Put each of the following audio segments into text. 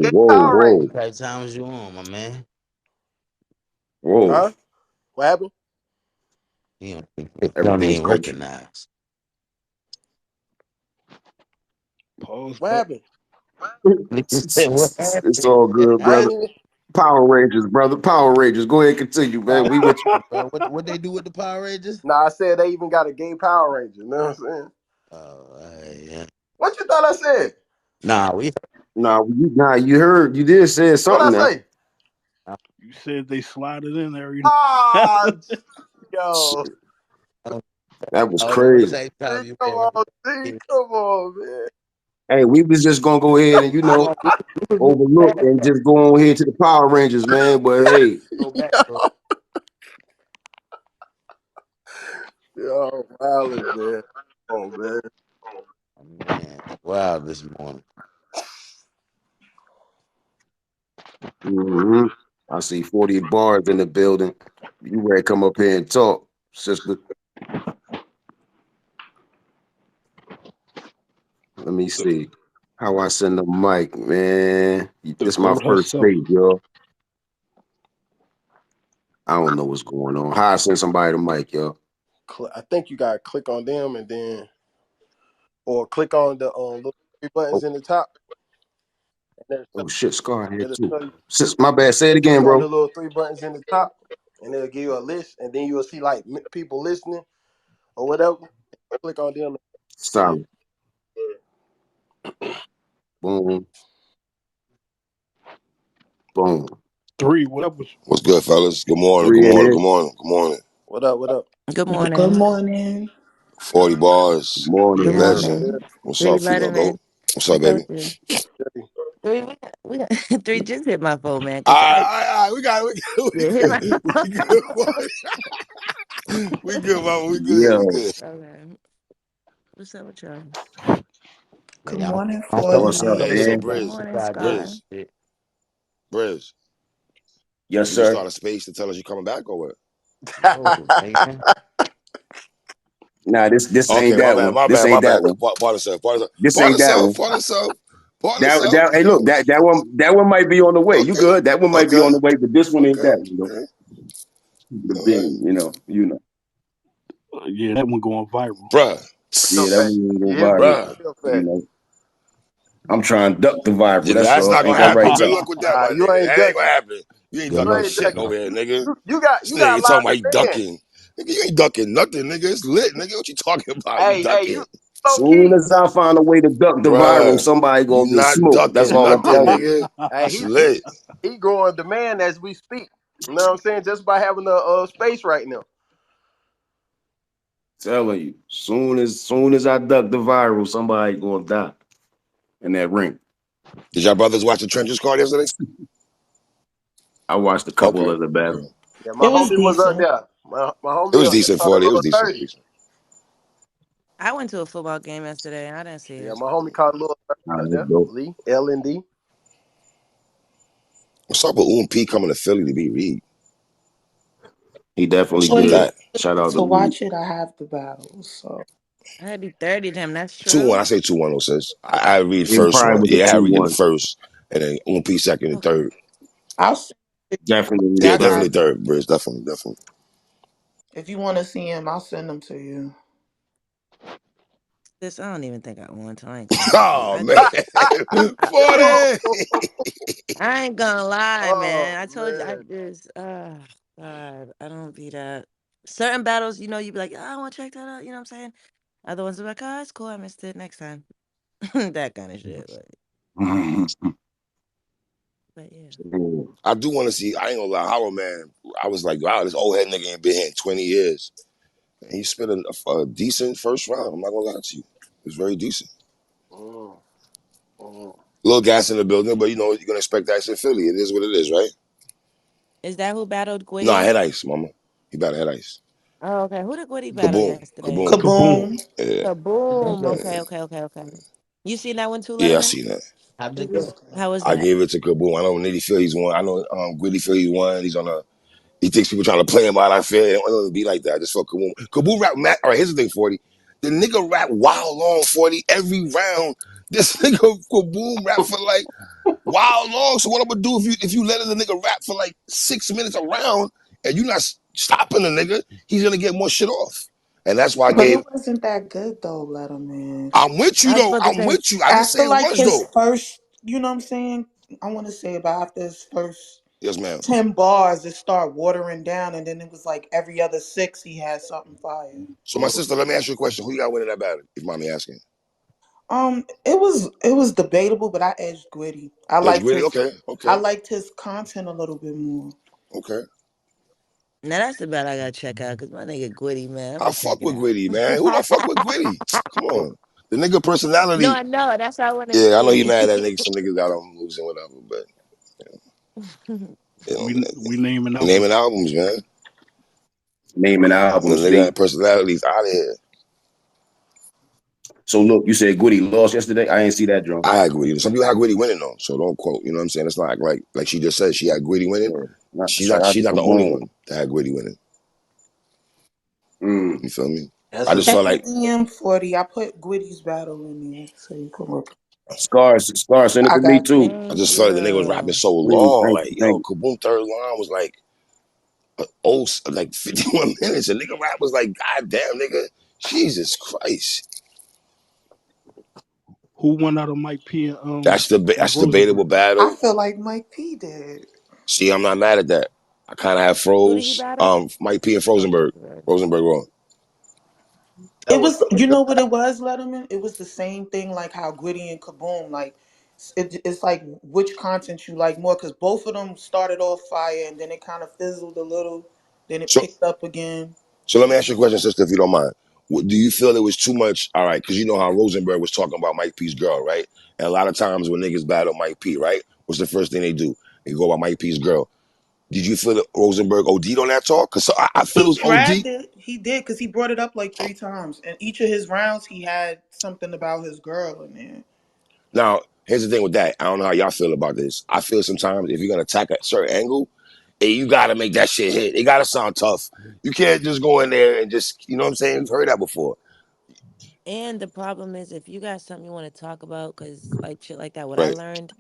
Get Whoa, Power whoa, Rangers. What type of time was you on, my man? whoa. Huh? What happened? You don't Everything's even country. recognize. Pause, What bro. happened? Nigga said, what It's happened? all good, I brother. ain't even. Power Rangers, brother. Power Rangers. Go ahead, continue, man. Power We with you. Rangers, bro. What they do with the Power Rangers? Nah, I said they even got a gay Power Ranger. You know what I'm saying? Yeah. What you thought I said? Nah, we Nah, you heard, you did say What I something now. say? You said they slided in there. Now. Ah, yo. Shit, that was I don't know what crazy. type of Hey, time you come had on, D. represented. Come on, man. Hey, we was just gonna go ahead and, We was moving overlook past and that. just go on here to the Power Rangers, man. But hey, Go back, bro. Yo, violent, man. Oh, man. Man, it's wild this morning. hmm I see 40 bars in the building. You ready to come up here and talk, sister? Let me to, see. How I send the mic, man. the This my goat first herself. state, yo. I don't know what's going on. How I send somebody the mic, yo? I think you got to click on them and then, or click on the little three buttons Oh, in the top. And oh shit, Scar here it'll too. show you, Sis, my bad. Say it again, click on the bro. little three buttons in the top, and it'll give you a list. And then you'll see like people listening or whatever. Click on them. Yeah. Sorry. Boom, boom. Three. What up with you? What's good, fellas? Good morning, good Three in morning, here. good morning, good morning. What up? What up? Good Good morning. morning. 40 Good bars, morning, Good man. legend. morning. What's Three up, female letterman. goat? What's up, What's up baby? with you? Hey, Three, we got three just hit my phone, man. All Cause right, I all right, we got it. We yeah, hit good. my We good, we good, mama. We good. We Yo, good. okay. What's up with y'all? Man, Good y'all morning, my what's couple, up, couple Hey, 40. so days man? Good back, Briz, we morning, tried to do Sky. Briz, it. Briz, Yes, you can sir. start a space to tell us you coming back or what? No, man. Nah, this Okay, ain't my that bad, one. my This bad, my ain't that bad. one. Part of self, part of self, This part ain't of that self, one. part of self, part of self. Hey, look, that one might be on the way. You Okay, good? That one might be okay, on the way, but this one ain't okay, that one, though. okay. The All right. beam, you know. Yeah, that one going viral. Bruh, real Yeah, that fast. one ain't go You hear me? viral. bruh. Real You fast. know, I'm trying to duck the viral. That's That's all. not Ain't gonna that happen. right, Good Tuck? luck with that, my You nigga. ain't That ain't gonna ducking. happen. You ain't Good You ducking luck ain't shit with ducking. that. over here, nigga. You Stay, got you a lot talking to about you defend. ducking. Nigga, you ain't ducking nothing, nigga. It's lit, nigga. What you talking about? You Hey, ducking. you low Soon key. as I find a way to duck the viral, Bruh, somebody you gonna get not smoked. That's ducking all I'm nothing, telling you. nigga. Hey, It's lit. he growing demand as we speak. You know what I'm saying? Just by having the space right now. Telling you. Soon as I duck the viral, somebody gonna die in that ring. Did y'all brothers watch the Trenches card yesterday? I watched a couple Okay. of the Okay. battles. Yeah, my It was homie was up decent. there. My It homie was decent, caught a 40. It was little decent. 30. Decent. I went to a football game yesterday and I didn't see Yeah, it. my homie caught a little 30 All up right, there. bro. Lee, L&D. What's up with P coming to Philly to be Reed? He definitely What's up with did. Wait, that? Shout out to to Lee. watch it, I have the battles. So I had to be 30 to him, that's 2-1. true. I say 2-1, sis. I read It first probably one. was Yeah, I a had Reed in the 2-1. first. And then P second and Okay. third. I'll send Definitely the Yeah, y'all third. definitely got third, Briz. Definitely, definitely. if you want to see him, I'll send them to you. This I don't even think I won, so I ain't gonna lie to you. Oh, man. 40. I ain't gonna lie, Oh, man. I told you I man. just God, I don't be that. Certain battles, you be like, oh, I want to check that out. You know what I'm saying? Other ones are like, oh, it's cool. I missed it. Next time, that kind of shit. But yeah, I do want to see, I ain't gonna lie, Hollow Man. I was like, wow, this old head nigga ain't been here in 20 years. And he spit a decent first round. I'm not gonna lie to you. It was very decent. Mm, mm. A little gas in the building, but you know, you're gonna expect that in Philly. It is what it is, right? is that who battled No, I Gwitty? had ice, mama. He better head ice. Oh, okay. Who did Gwitty battle Kaboom. yesterday? Kaboom. Kaboom. Kaboom. Yeah. Kaboom. Yeah. Okay. You seen that one too, Yeah, I Letterman? seen that. How'd it go? Okay. How was I that? gave it to Kaboom. I know Nitty feel he's won. I know Gwitty feel he won. He's on a he thinks people trying to play him out. I feel it don't be like that. I just felt Kaboom. Kaboom rap Matt. All right, here's the thing, 40. The nigga rap wild long 40 every round. This nigga Kaboom rap for like wild long. So what I'm gonna do if you let the nigga rap for like 6 minutes around and you not stopping the nigga, he's gonna get more shit off. And that's why I But gave. it wasn't that good though, Letterman. I'm with you I was though. about to I'm say, with you. I didn't say After it like was his though. first, you know what I'm saying? I want to say about after his first Yes, ma'am. 10 bars, it started watering down, and then it was like every other six he had something fire. So my sister, let me ask you a question. Who you got winning that battle? If you mind me asking. It was debatable, but I edged Gritty. Yes, Gritty. Okay, I okay, liked his content a little bit more. okay. now that's the bad I gotta check out because my nigga Gwitty, man. I'm I gonna check fuck it with out. Gritty, man. Who don't fuck with Gritty? Come on. The nigga No, personality. I know. That's why I want to Yeah, I know he see. mad at niggas. Some niggas got him losing whatever, but you know, we naming he naming albums. albums, man. Naming The albums, nigga see. got personalities out of here. So look, you said Goody lost yesterday. I ain't see that drum. I had Gritty. Some people had Gritty winning though, so don't quote. You know what I'm saying? It's not like she just said she had Gritty winning. Yeah. Not, She's shout not out she's to not the only Kaboom. one that had Gritty winning. Mm. You feel me? That's I a just Check felt fact. your like DM 40. I put Gwitty's battle in there so you can look. Scar, send it I to me got you. too. I Thank just felt like the nigga was rapping you. so Please, long. thank Like you, thank yo, you. Kaboom third line was like like 51 minutes. And nigga rap was like, God damn, nigga, Jesus Christ. Who won out of Mike P and That's debatable Rosenberg? I battle. feel like Mike P did. See, I'm not mad at that. I kind of have Who did he froze. battle? Mike P and Oh, Frozenberg, right. Rosenberg wrong. That It was was, you know what it was, Letterman? It was the same thing like how Gwitty and Kaboom, like, it's like which content you like more because both of them started off fire and then it kind of fizzled a little, then it So, picked up again. so let me ask you a question, sister, if you don't mind. Do you feel it was too much? All right, because you know how Rosenberg was talking about Mike P's girl, right? And a lot of times when niggas battle Mike P, right? What's the first thing they do? They go about Mike P's girl. Did you feel that Rosenberg OD'd on that talk? Because I feel it He was OD. dragged it. He did because he brought it up like three times. And each of his rounds, he had something about his girl in there. Now, here's the thing with that. I don't know how y'all feel about this. I feel sometimes if you're gonna attack a certain angle, hey, you gotta make that shit hit. It gotta sound tough. You can't just go in there and just, you know what I'm saying? You've heard that before. And the problem is, if you got something you want to talk about, because like shit like that, what I Right. learned,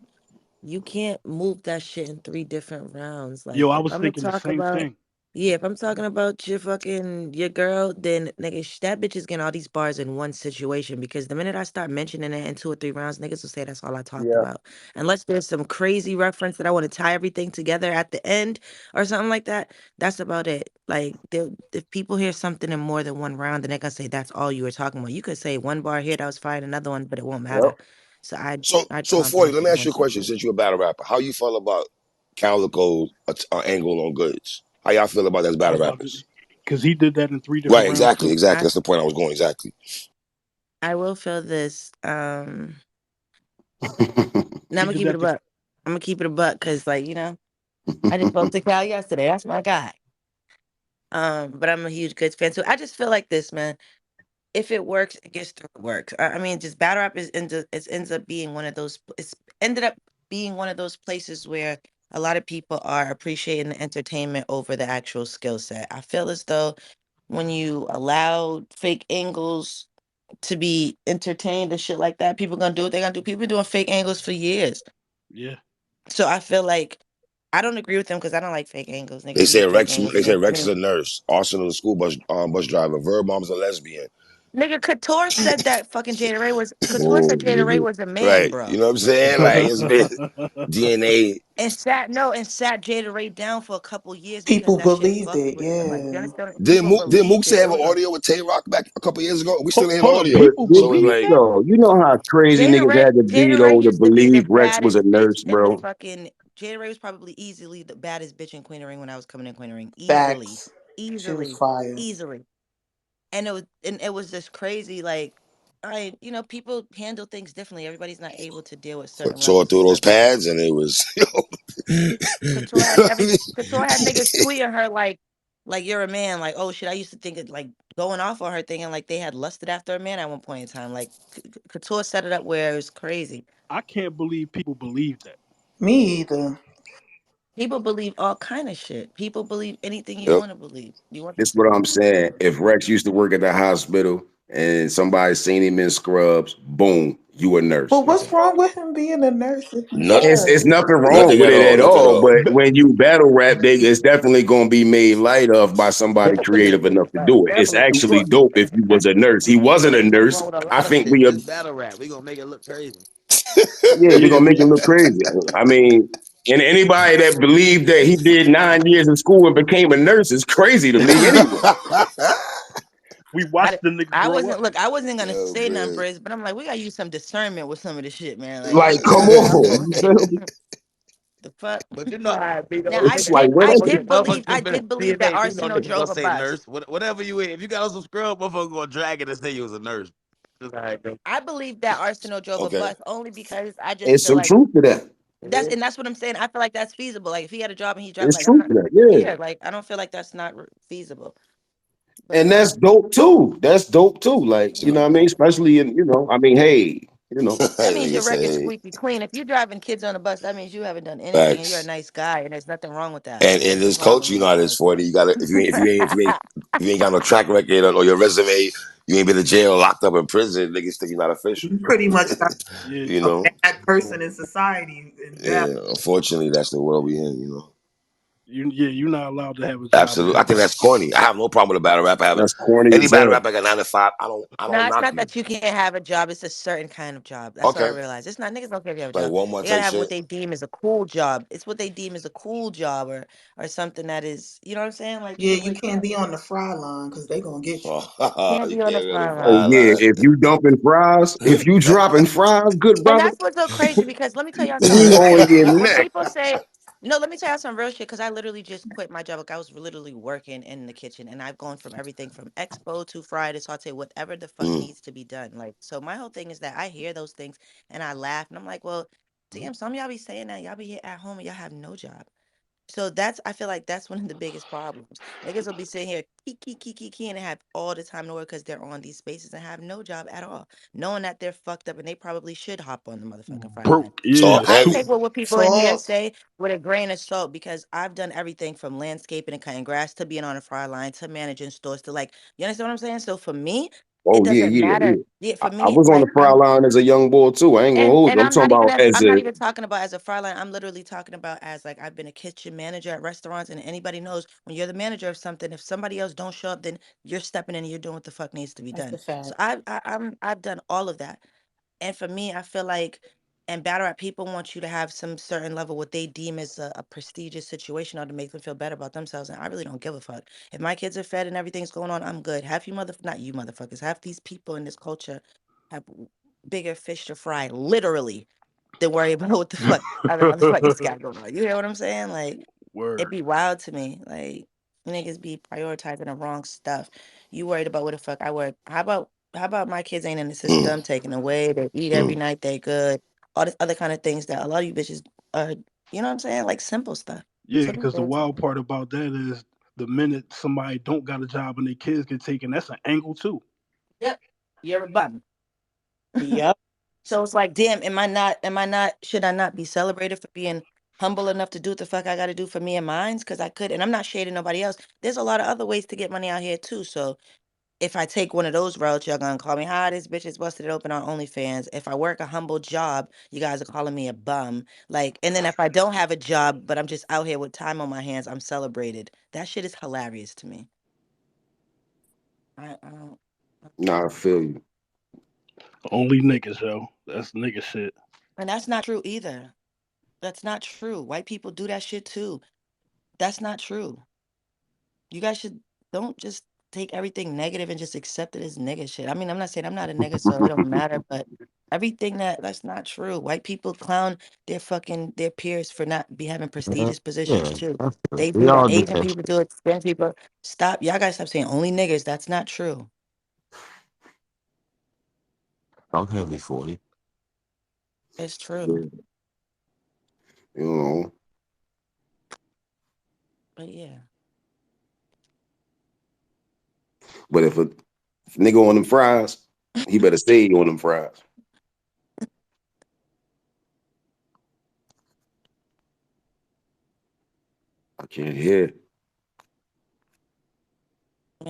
you can't move that shit in three different rounds. Yo, Like, I if was I'm gonna thinking the talk same about, thing. yeah, if I'm talking about your girl, then nigga, that bitch is getting all these bars in one situation. Because the minute I start mentioning it in two or three rounds, niggas will say that's all I talked yeah. about. Unless there's some crazy reference that I want to tie everything together at the end or something like that, that's about it. Like, if people hear something in more than one round, then they're gonna say that's all you were talking about. You could say one bar here that was fine, another one, but it won't matter. Yep. So I'd I'd So 40, compact let it me in ask one you a question situation. since you're a battle rapper. How you feel about Calico's angle on goods? How y'all feel about that as I battle was about to, rappers? because he did that in three Right, different rounds exactly, too. exactly. That's the point I was going, exactly. I will feel this. Now I'm He gonna did keep it that a to buck. I'm gonna keep it a buck because, like, I just spoke to Cal yesterday. That's my guy. But I'm a huge Goods fan too. I just feel like this, man. If it works, it gets through. It works. I mean, just battle rap ends up being one of those. It's ended up being one of those places where a lot of people are appreciating the entertainment over the actual skill set. I feel as though when you allow fake angles to be entertained and shit like that, people gonna do what they're gonna do. People been doing fake angles for years. yeah. So I feel like I don't agree with them because I don't like fake angles. They Niggas be say fake Rex. angles They and say then Rex is a nurse. Arsenal, the school bus driver. Verb mom's a lesbian. nigga Couture said that fucking Jada Ray was Couture Oh, said Jada Ray nigga. was a man, Right. You bro. know what I'm saying? Like it's been DNA. And sat Jada Ray down for a couple years because People that shit believed fucked it, with them. Like, you yeah. understand? People Did Mook believed say it. have It an was a audio with Tay Rock back a couple years ago? We still hold, ain't hear hold the up. audio. But People did So it's you, believed like, it. yo, you know how crazy niggas had to be Jada Ray though to used to be the believe Rex was a baddest bitch nurse, in the bro? fucking Jada Ray was probably easily the baddest bitch in Queen Ring when I was coming in Queen Ring. Easily. Facts. She was Easily. fire. Easily. And it was just crazy. Like, people handle things differently. Everybody's not able to deal with certain tore levels of through those stuff. Like pads and it was, you Couture know had what I every Couture had niggas mean? tweeting her like you're a man. Like, oh shit, I used to think it, like, going off on her thinking like they had lusted after a man at one point in time. Like, Couture set it up where it was crazy. I can't believe people believe that. Me either. People believe all kind of shit. People believe anything you Yep. want to believe. You want This is what I'm saying. If Rex used to work at the hospital and somebody seen him in scrubs, boom, you a nurse, But what's nigga. wrong with him being a nurse if he Not, It's does? nothing wrong nothing with at it all. at Nothing at all. all. But when you battle rap, it's definitely gonna be made light of by somebody creative Definitely, enough to like do it. It's definitely. actually dope if you was a nurse. He wasn't a Ain't nothing nurse. wrong with a I lot of think shit. we are. This battle rap, we gonna make it look crazy. Yeah, we're Yeah, gonna make it look crazy. I mean, and anybody that believed that he did 9 years in school and became a nurse is crazy to me anyway. we I, watched the nigga I grow wasn't up. look. I wasn't gonna Oh say nothing, man. Briz, but I'm like, we gotta use some discernment with some of this shit, man. Like, Like, it's come not on. normal. You feel me? The fuck. But you know how it be Now, though. I It's Niggas, like, did. where I that shit? did motherfuckers believe. can I finish did believe that CNA. You know Arsenal niggas drove gonna a say bus. nurse. Whatever you in. If you got on some scrub, motherfucker gonna drag it and say you was a nurse. Just how it go. I believe that Arsenal drove a Okay. bus only because I just It's feel some like truth to that. Yeah. that's what I'm saying. I feel like that's feasible. Like if he had a job and he dropped, It's like I'm truth not. to that. Yeah. Yeah, like I don't feel like that's not feasible. But And that's dope too. That's dope too. Like, you know what I mean? yeah. Especially in, I mean, hey, That means Nigga your say, record's hey, squeaky clean. If you're driving kids on a bus, that means you haven't done anything and you're a facts. nice guy and there's nothing wrong with that. And Like, in what's the this problem culture, you know how here? it is, 40. You gotta if you ain't got no track record or your resume, you ain't been to jail, locked up in prison, niggas think you're not official. You pretty much got Yeah, You a know? bad person in society in battle. Yeah. Unfortunately, that's the world we in. you're not allowed to have a job and Absolutely. I have think that's corny. I have no problem with a battle rap. I have it. that's corny Any as battle hell. rap I got 9 to 5. I No, don't it's knock not you. that you can't have a job. It's a certain kind of job. That's what I Okay. realized. It's not niggas don't care if you have a Like job. Walmart They gotta type have what shit. they deem as a cool job. It's what they deem as a cool job or something that is, you know what I'm saying? Like you Yeah, can you wake can't up. be on the fry line because they gonna get you. Oh, Can't you be on the can't be on the front Oh fly line. yeah. line. If you dumping fries, if you dropping fries, good And brother, that's what's so crazy because let me tell y'all we something. on your When neck. people say, no, let me tell you some real shit because I literally just quit my job. Like I was literally working in the kitchen and I've gone from everything from expo to fry to saute, whatever the fuck Mm. needs to be done. Like, so my whole thing is that I hear those things and I laugh and I'm like, well, damn, some of y'all be saying that y'all be here at home and y'all have no job. So I feel like that's one of the biggest problems. Niggas will be sitting here key and have all the time to work because they're on these spaces and have no job at all, knowing that they're fucked up and they probably should hop on the motherfucking fry line. broke. So Yeah, Talk I heavy. take what people in here Talk. say with a grain of salt because I've done everything from landscaping and cutting grass to being on a fry line to managing stores to like, you understand what I'm saying? So for me, it Oh yeah, doesn't yeah, matter. yeah. Yeah, I, for I me, was on the like fry line as a young boy too. I ain't gonna hold and you. I'm talking about as I'm a not even talking about as a fry line. I'm literally talking about as like I've been a kitchen manager at restaurants, and anybody knows when you're the manager of something, if somebody else don't show up, then you're stepping in and you're doing what the fuck needs to be That's done. a So fact. I've done all of that. And for me, I feel like and battle rap people want you to have some certain level what they deem as a prestigious situation or to make them feel better about themselves. And I really don't give a fuck. If my kids are fed and everything's going on, I'm good. Half you not you motherfuckers, half these people in this culture have bigger fish to fry, literally, than worry about what the fuck other motherfuckers got going on. You hear what I'm saying? Like, it'd word. be wild to me. Like, niggas be prioritizing the wrong stuff. You worried about what the fuck I work. How about my kids ain't in the Mm. system, taken away, they eat every Mm. night, they good. All this other kind of things that a lot of you bitches are, you know what I'm saying? Like simple stuff. Yeah, Simple because the things. wild part about that is the minute somebody don't got a job and their kids get taken, that's an angle too. Yep. You're a bum. Yep. So it's like, damn, should I not be celebrated for being humble enough to do what the fuck I gotta do for me and mines? Cause I could, and I'm not shading nobody else. There's a lot of other ways to get money out here too. So if I take one of those routes, y'all gonna call me, hi, this bitch is busted it open on OnlyFans. If I work a humble job, you guys are calling me a bum. Like, and then if I don't have a job, but I'm just out here with time on my hands, I'm celebrated. That shit is hilarious to me. I don't. Nah, I feel you. Only niggas, yo. That's nigga shit. And that's not true either. That's not true. White people do that shit too. That's not true. You guys should don't just take everything negative and just accept it as nigga shit. I mean, I'm not saying I'm not a nigga, so it don't matter, but everything that's not true. White people clown their peers for not be having Yeah, prestigious positions yeah, too. that's true. They We do that. all do Asian that people shit. do it. Spanish people stop. Y'all guys stop saying only niggers. That's not true. Don't have me 40. It's true. Yeah, you know. But yeah. But if a nigga on them fries, he better stay on them fries. I can't hear.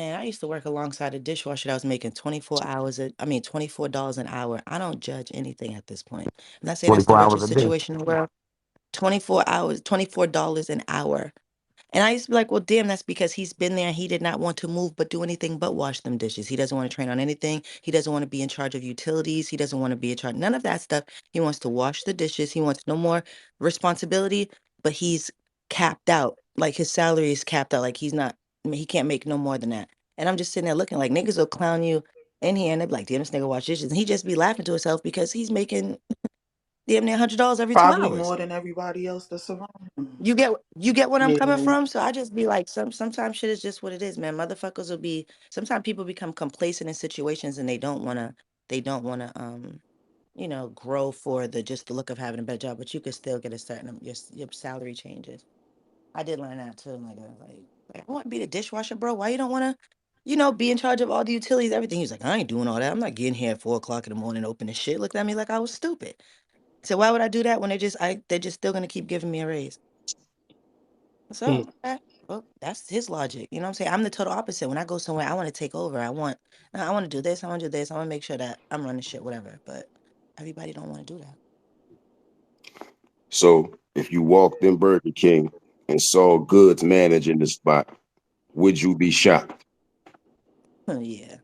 Man, I used to work alongside a dishwasher that was making 24 hours. $24 an hour. I don't judge anything at this point. I'm not saying that's the 24 hours richest a day. situation in the world. 24 hours, $24 an hour. And I used to be like, well, damn, that's because he's been there and he did not want to move but do anything but wash them dishes. He doesn't want to train on anything. He doesn't want to be in charge of utilities. He doesn't want to be in charge, none of that stuff. He wants to wash the dishes. He wants no more responsibility, but he's capped out. Like his salary is capped out. Like he can't make no more than that. And I'm just sitting there looking like niggas will clown you in here and they be like, damn, this nigga wash dishes. And he just be laughing to himself because he's making damn near $100 every two Probably hours. more than everybody else that's around him. You get what I'm coming Yeah. from? So I just be like, sometimes shit is just what it is, man. Motherfuckers will be sometimes people become complacent in situations and they don't wanna grow for the look of having a better job, but you could still get a certain your salary changes. I did learn that too. Like I want to be the dishwasher, bro. Why you don't wanna, be in charge of all the utilities, everything? He's like, I ain't doing all that. I'm not getting here at 4 o'clock in the morning opening shit. Looked at me like I was stupid. So why would I do that when they're just still gonna keep giving me a raise? So, okay. Well, that's his logic. You know what I'm saying? I'm the total opposite. When I go somewhere, I want to take over. I want to do this. I want to do this. I want to make sure that I'm running shit, whatever. But everybody don't want to do that. So if you walked in Burger King and saw Goods managing the spot, would you be shocked? Yeah.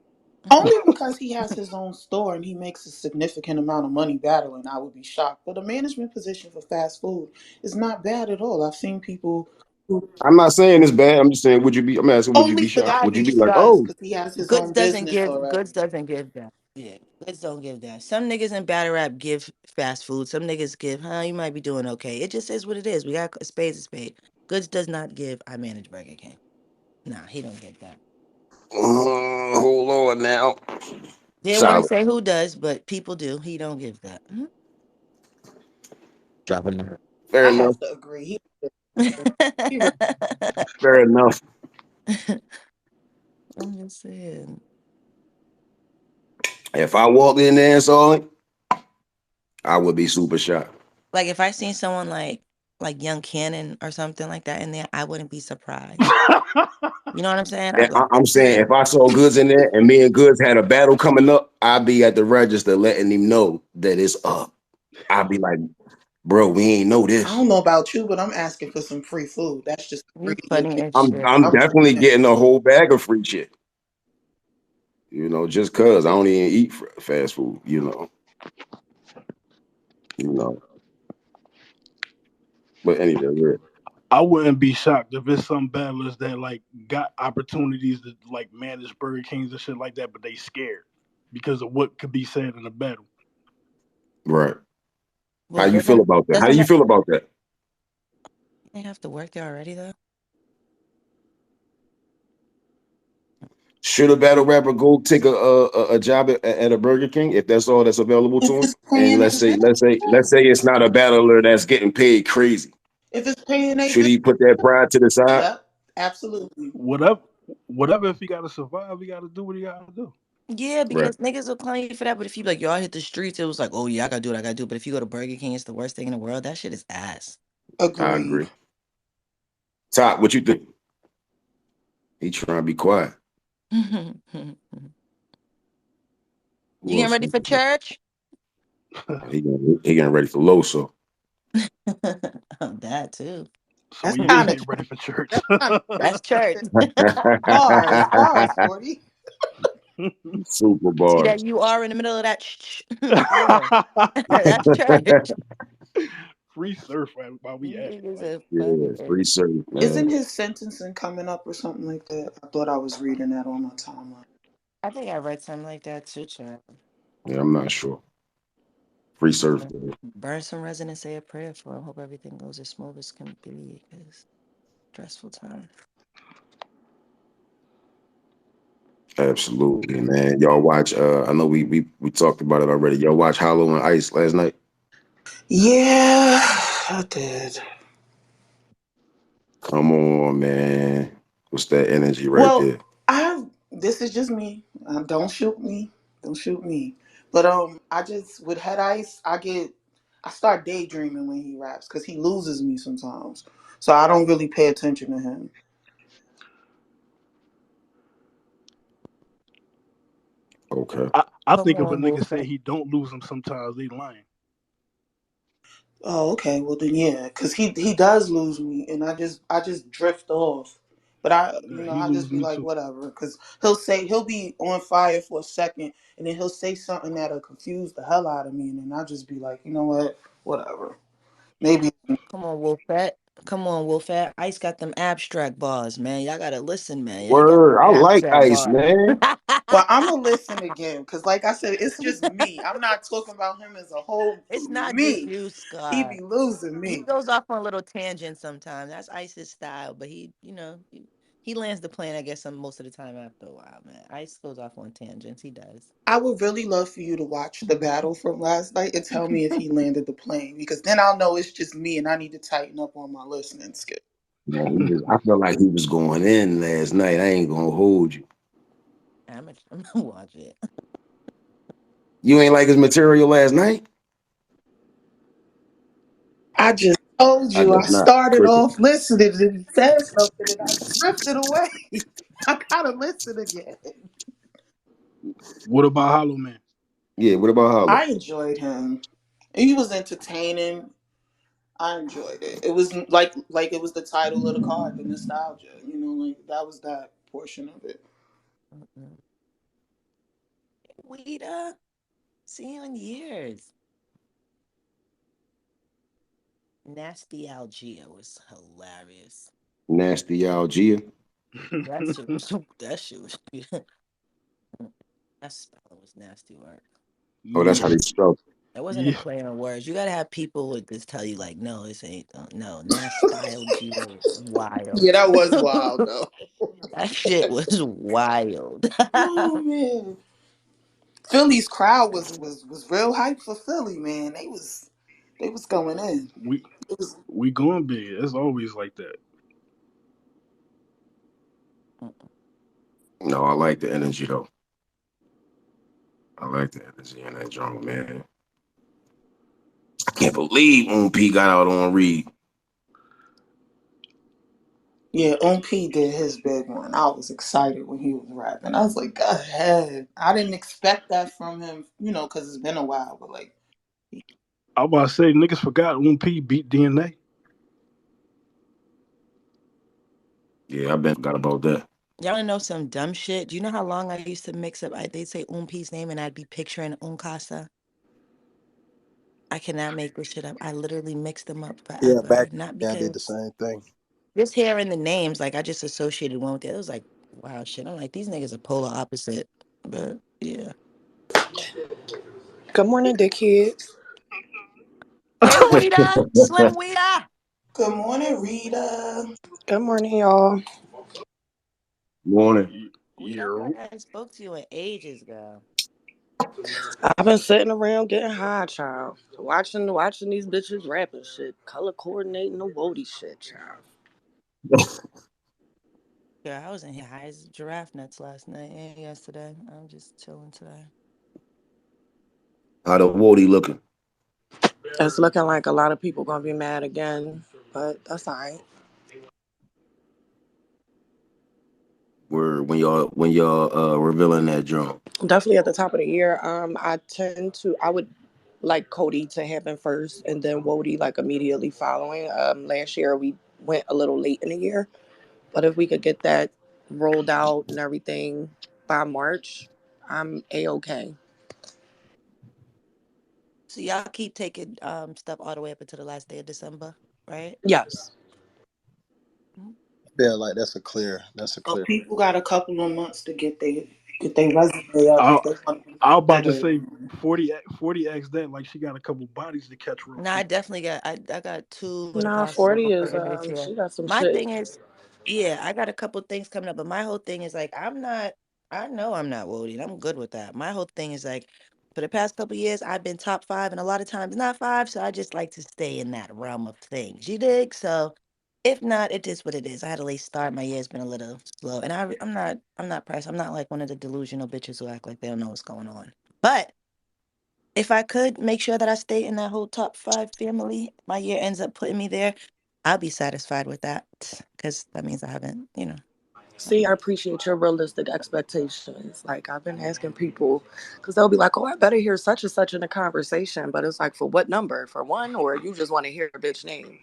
Only because he has his own store and he makes a significant amount of money battling, I would be shocked. But a management position for fast food is not bad at all. I've seen people who I'm not saying it's bad. I'm just saying, would you be? I'm asking, would you only be for shocked? that Would you be he like, does oh, because he has his Goods own doesn't business give already. goods doesn't give that. Yeah. Goods don't give that. Some niggas in battle rap give fast food. Some niggas give, you might be doing okay. It just is what it is. We got a spade. Goods does not give I manage Burger King. Nah, he don't get that. hold on now, Didn't want to solid, say who does, but people do. He don't give that. Dropping the fair I enough, have to agree. He really fair enough. I'm just saying. If I walked in there and saw it, I would be super shocked. Like if I seen someone like Young Cannon or something like that in there, I wouldn't be surprised. You know what I'm saying? I'd And be like, I'm oh saying, damn. if I saw Goods in there and me and Goods had a battle coming up, I'd be at the register letting him know that it's up. I'd be like, bro, we ain't know I this. don't know about you, but I'm asking for some free food. That's just You greedy of funny me. as I'm shit. I'm I'm definitely saying, getting a whole bag of free shit. Just cause I don't even eat fast food. You know. But anyway, yeah. I wouldn't be shocked if it's some battlers that like got opportunities to like manage Burger Kings and shit like that, but they scared because of what could be said in a battle. Right. How Well, you feel doesn't about that? How do doesn't you that feel about that? they have to work there already though? Should a battle rapper go take a job at a Burger King if that's all that's available if to him? it's And paying let's their say bills, let's say let's say it's not a battler that's getting paid crazy. if it's paying their Should bills, he put that pride to the side? yep, absolutely. Whatever, whatever. If he got to survive, he got to do what he got to do. Yeah, Right. because niggas will clown you for that. But if you be like, yo, I hit the streets, it was like, oh yeah, I gotta do what I gotta do. But if you go to Burger King, it's the worst thing in the world. That shit is ass. I Agreed. agree. Top, what you think? He trying to be quiet. You Who getting else? ready for church? He getting ready for Loso. Oh, that too. So That's he Hmm. is kind of getting ready for church. that's kind of That's church. bars, bars, 40. Super See that bars. you are in the middle of that. Yeah, that's church. Free surf while we You at it. niggas Like are Yeah, funny. free service, Isn't man. his sentencing coming up or something like that? I thought I was reading that on my timeline. I think I read something like that too, child. Yeah, I'm not sure. Free surf, Burn man. burn some resin and say a prayer for him. Hope everything goes as smooth as can be. Cause stressful time. Absolutely, man. Y'all watch. I know we talked about it already. Y'all watch Hollow and Ice last night. Yeah, I did. Come on, man. What's that energy right Well, there? this is just me. Don't shoot me. Don't shoot me. But I just with head ice, I start daydreaming when he raps because he loses me sometimes. So I don't really pay attention to him. Okay. I Come think if a on, nigga Wolf. say he don't lose them sometimes, they lying. Oh, okay. Well then, yeah, because he does lose me, and I just drift off. But Yeah, he I lose just be me like too. whatever, because he'll be on fire for a second, and then he'll say something that'll confuse the hell out of me, and then I just be like, you know what, whatever. Maybe. Come on, Wolfette. Come on, Wolfette. Ice got them abstract bars, man. Y'all gotta listen, man. You ain't got Word. no I like abstract Ice, bars. man. But I'm gonna listen again, because like I said, it's just me. I'm not talking about him as a whole. For It's not just me, you, he Scott. be losing He me. goes off on little tangents sometimes. That's Ice's style, but he lands the plane, I guess, most of the time after a while, man. Ice goes off on tangents. He does. I would really love for you to watch the battle from last night and tell me if he landed the plane, because then I'll know it's just me and I need to tighten up on my listening skill. Man, I felt like he was going in last night. I ain't gonna hold you. I'm gonna watch it. You ain't like his material last night? I just told I you I guess not. started Cricket. off listening and he said something and I drifted away. I gotta listen again. What about Hollow Man? Yeah, what about Hollow? I enjoyed him. He was entertaining. I enjoyed it. It was like it was the title of the card, the nostalgia. Like that was that portion of it. Mm-mm. Weeda, see you in years. Nasty Algia was hilarious. Nasty Algia. That shit was that shit was that spelling was nasty work. Oh, that's how Yeah, they spell. It wasn't a yeah. play on words. You gotta have people with this tell you like, no, this ain't no nostalgia was Yeah, wild. that was wild That though. shit was wild. Oh man. Philly's crowd was real hype for Philly, man. They was going in. We It was we going big. It's always like that. No, I like the energy though. I like the energy in that drum, man. I can't believe P got out on Reed. Yeah, On P did his big one. I was excited when he was rapping. I was like, go ahead. I didn't expect that from him, because it's been a while, but like, I was about to say niggas forgot P beat DNA. Yeah, I've been forgot about that. Y'all wanna know some dumb shit? Do you know how long I used to mix up? They'd say Umpi's name and I'd be picturing Uncasa. I cannot make this shit up. I literally mixed them up Yeah, forever. back Not then I did the because same thing. just hearing the names, like I just associated one with the other. It was like, wow, shit. I'm like, these niggas are polar opposite. But yeah. Good morning, dickheads. Hey, Weeda! Slim Weeda! good morning, Rita. Good morning, y'all. Morning. Weeda, I feel like Yeah. I spoke to you in ages ago. I've been sitting around getting high, child. Watching these bitches rapping shit. Color coordinating the Wody shit, child. Yeah, I was in here high as giraffe nuts last night and yesterday. I'm just chilling today. How the Wody looking? It's looking like a lot of people gonna be mad again, but that's alright. Where when y'all revealing that drum? Definitely at the top of the year. I would like Cody to happen first and then Wody like immediately following. Last year we went a little late in the year. But if we could get that rolled out and everything by March, I'm a-okay. So y'all keep taking stuff all the way up until the last day of December, right? Yes. Mhm. I feel like that's a So clear. people got a couple of months to get their resume up I if they want to I was about to better. say 40 acts that like she got a couple bodies to catch real No, I quick. definitely got I got two with a Nah, possible 40 offer is in this year. she got some My shit. thing is, yeah, I got a couple things coming up, but my whole thing is like I know I'm not Wody. I'm good with that. My whole thing is like for the past couple years I've been top five and a lot of times not five, so I just like to stay in that realm of things. You dig? So if not, it is what it is. I had a late start. My year's been a little slow, and I'm not pressed. I'm not like one of the delusional bitches who act like they don't know what's going on. But if I could make sure that I stay in that whole top five family, my year ends up putting me there, I'll be satisfied with that because that means I haven't. See, I appreciate your realistic expectations. Like, I've been asking people, because they'll be like, oh, I better hear such and such in a conversation. But it's like, for what number? For one? Or you just want to hear a bitch name?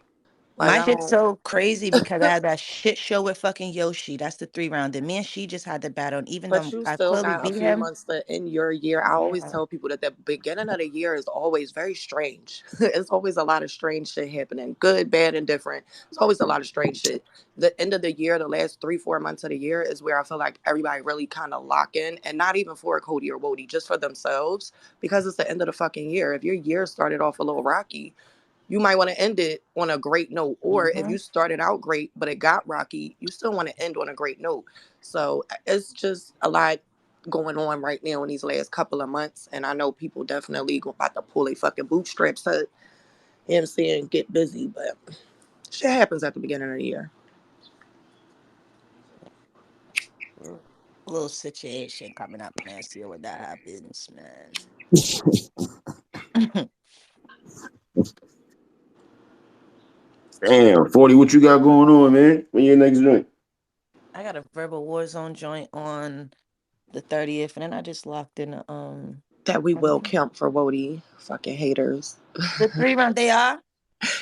Like, My I shit's don't. so crazy because I had that shit show with fucking Yoshi. That's the 3 round. And me and she just had the battle. And even But though you I still clearly got a beat few him, months to end your year. I always yeah. tell people that the beginning of the year is always very strange. It's always a lot of strange shit happening, good, bad, and different. It's always a lot of strange shit. The end of the year, the last 3, 4 months of the year, is where I feel like everybody really kind of lock in, and not even for Cody or Wody, just for themselves, because it's the end of the fucking year. If your year started off a little rocky, you might want to end it on a great note. Or if Mm-hmm. you started out great, but it got rocky, you still want to end on a great note. So it's just a lot going on right now in these last couple of months. And I know people definitely about to pull a fucking bootstraps up, you know what I'm saying, get busy. But shit happens at the beginning of the year. Little situation coming up next year when that happens, man. Damn, 40, what you got going on, man? When your next joint? I got a verbal war zone joint on the 30th, and then I just locked in That we will everything. count for Wody. Fucking haters. The 3 round they are.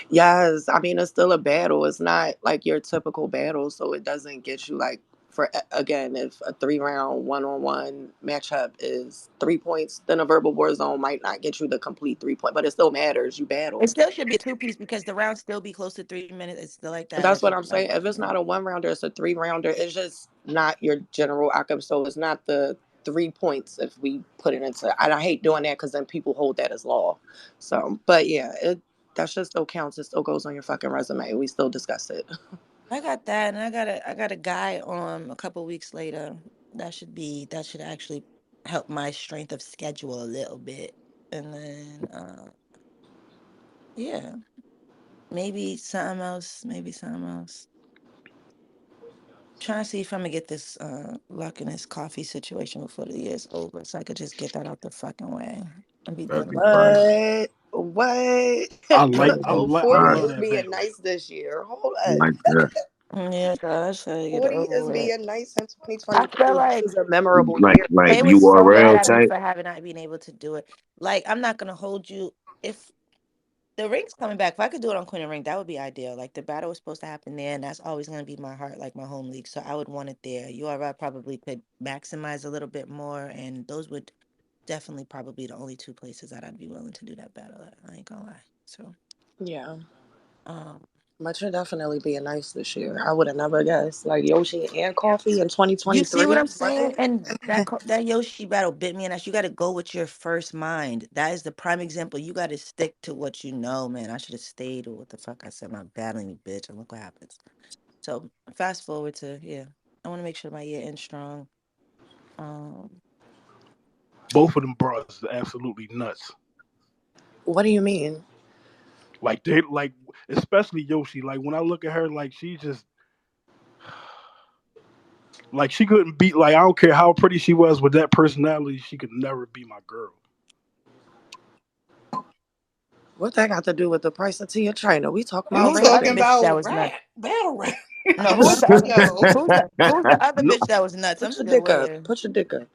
Yes, I mean it's still a battle. It's not like your typical battle, so it doesn't get you like for again, if a 3 round one-on-one matchup is 3 points, then a verbal war zone might not get you the complete 3 point, but it still matters. You It battled. still should be a 2 piece because the round still be close to 3 minutes. It's still like that. That's Like what it's I'm like saying. If it's not a one-rounder, it's a 3 rounder. It's just not your general outcome. So it's not the 3 points if we put it into. And I hate doing that because then people hold that as law. So, but yeah, that shit still counts. It still goes on your fucking resume. We still discuss it. I got that, and I got a guy on a couple weeks later. That should actually help my strength of schedule a little bit, and then yeah, maybe something else. Maybe something else. Trying to see if I'm gonna get this luck in this coffee situation before the year's over, so I could just get that out the fucking way and be That'd done be with it. fire. What? That'd Oh, be 40 fire. is love that being battle. nice this year. Hold I up. like that. Yeah, gosh, I get it 40 over is with. being nice in I feel 2023. This like is a memorable Like year. like they were so URL mad at me type. for having not been able to do it. Like, I'm not gonna hold you. If the ring's coming back, if I could do it on Queen and Ring, that would be ideal. Like the battle was supposed to happen there, and that's always gonna be my heart, like my home league. So I would want it there. URL probably could maximize a little bit more, and those would definitely probably the only 2 places that I'd be willing to do that battle at. I ain't gonna lie. So, Yeah. um, But you're definitely being nice this year. I would have never guessed. Like Yoshi and Coffee in you see what 2023. I'm saying? What? And that Yoshi battle bit me, and that you got to go with your first mind. That is the prime example. You got to stick to what you know, man. I should have stayed with what the fuck I said. I'm battling you, bitch, and look what happens. So fast forward to yeah. I want to make sure my year ends strong. Um, Both of them bras is absolutely nuts. What do you mean? Like they like, especially Yoshi. Like when I look at her, like she just like she couldn't beat. Like I don't care how pretty she was with that personality, she could never be my girl. What that got to do with the price of tea in China? We talking You about who's the other talking rapping. bitch that about was nuts? rap, battle rap. No, who's the other? Yo. Who's the other No, bitch that was nuts? I'm Put your still dick up. waiting. Put your dick up.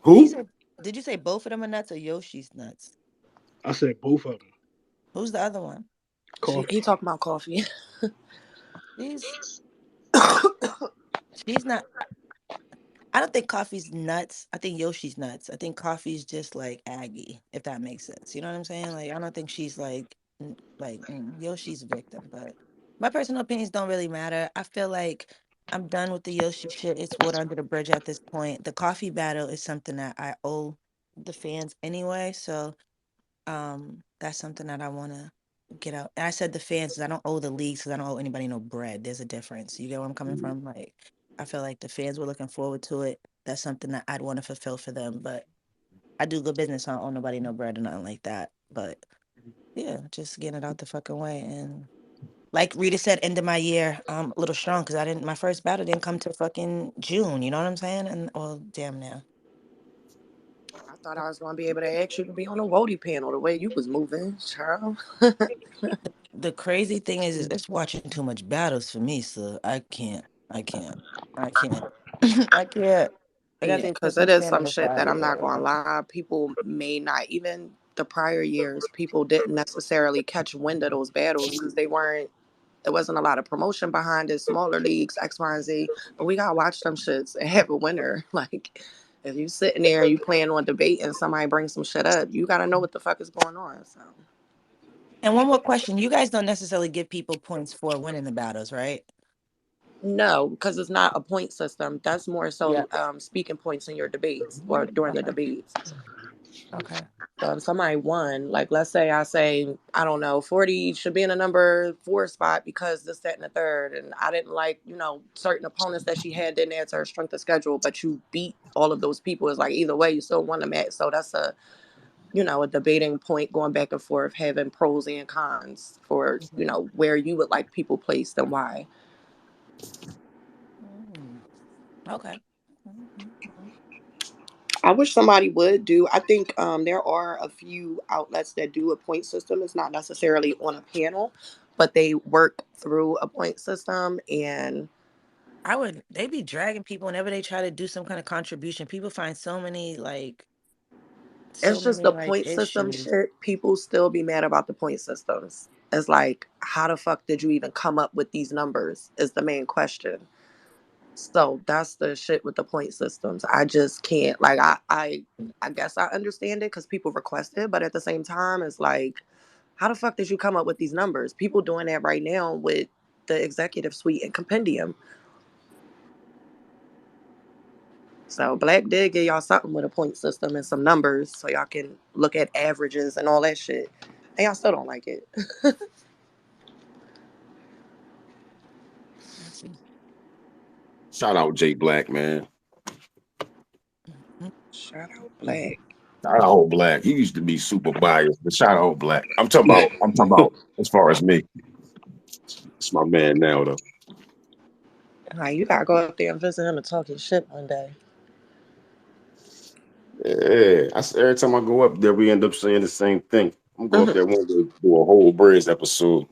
Did you Who? say? Did you say both of them are nuts or Yoshi's nuts? I said both of them. Who's the other one? He Coffee. talking about Coffee. She's she's not. I don't think Coffee's nuts. I think Yoshi's nuts. I think Coffee's just like Aggie, if that makes sense. You know what I'm saying? Like I don't think she's like Yoshi's a victim. But my personal opinions don't really matter. I feel like I'm done with the Yoshi shit. It's water under the bridge at this point. The coffee battle is something that I owe the fans anyway. So that's something that I want to get out. And I said the fans 'cause I don't owe the leagues because I don't owe anybody no bread. There's a difference. You get where I'm coming from? Like I feel like the fans were looking forward to it. That's something that I'd want to fulfill for them. But I do good business. So I don't owe nobody no bread or nothing like that. But yeah, just getting it out the fucking way. And like Rita said, end of my year, a little strong because I didn't. My first battle didn't come till fucking June. You know what I'm saying? And well, damn now. I thought I was gonna be able to ask you to be on a Wody panel the way you was moving, child. The crazy thing is it's watching too much battles for me, so I can't. I can't. I can't. I can't. I gotta Yeah, take, put because some it is some stamina shit aside. that I'm not gonna lie. People may not even the prior years. People didn't necessarily catch wind of those battles because they weren't. There wasn't a lot of promotion behind it. Smaller leagues, X, Y, and Z. But we gotta watch them shits and have a winner. Like, if you sitting there and you plan on debate and somebody brings some shit up, you gotta know what the fuck is going on. So And one more question: you guys don't necessarily give people points for winning the battles, right? no, because it's not a point system. That's more Yeah. so speaking points in your debates or during the Okay. debates. Okay. So if somebody won, like let's say I say, I don't know, 40 should be in a number 4 spot because this, that, and the third. And I didn't like, certain opponents that she had didn't add to her strength of schedule, but you beat all of those people. It's like either way, you still won the match. So that's a debating point going back and forth, having pros and cons for, where you would like people placed and why. Mm. Okay. Mhm. I wish somebody would do. I think there are a few outlets that do a point system. It's not necessarily on a panel, but they work through a point system. And I would. They be dragging people whenever they try to do some kind of contribution. People find so it's just many the like point system issues. shit. People still be mad about the point systems. It's like, how the fuck did you even come up with these numbers? Is the main question. So that's the shit with the point systems. I just can't. Like, I guess I understand it because people request it, but at the same time, it's like, how the fuck did you come up with these numbers? People doing that right now with the executive suite and compendium. So Black did give y'all something with a point system and some numbers so y'all can look at averages and all that shit. And y'all still don't like it. Let's see. Shout out Jay Black, man. Mhm. Shout out Black. Shout out Black. He used to be super biased, but shout out Black. I'm talking about as far as me. It's my man now though. Like, you gotta go up there and visit him and talk his shit one day. Yeah. Every time I go up there, we end up saying the same thing. I'm gonna go up there one day do a whole BriZZ episode.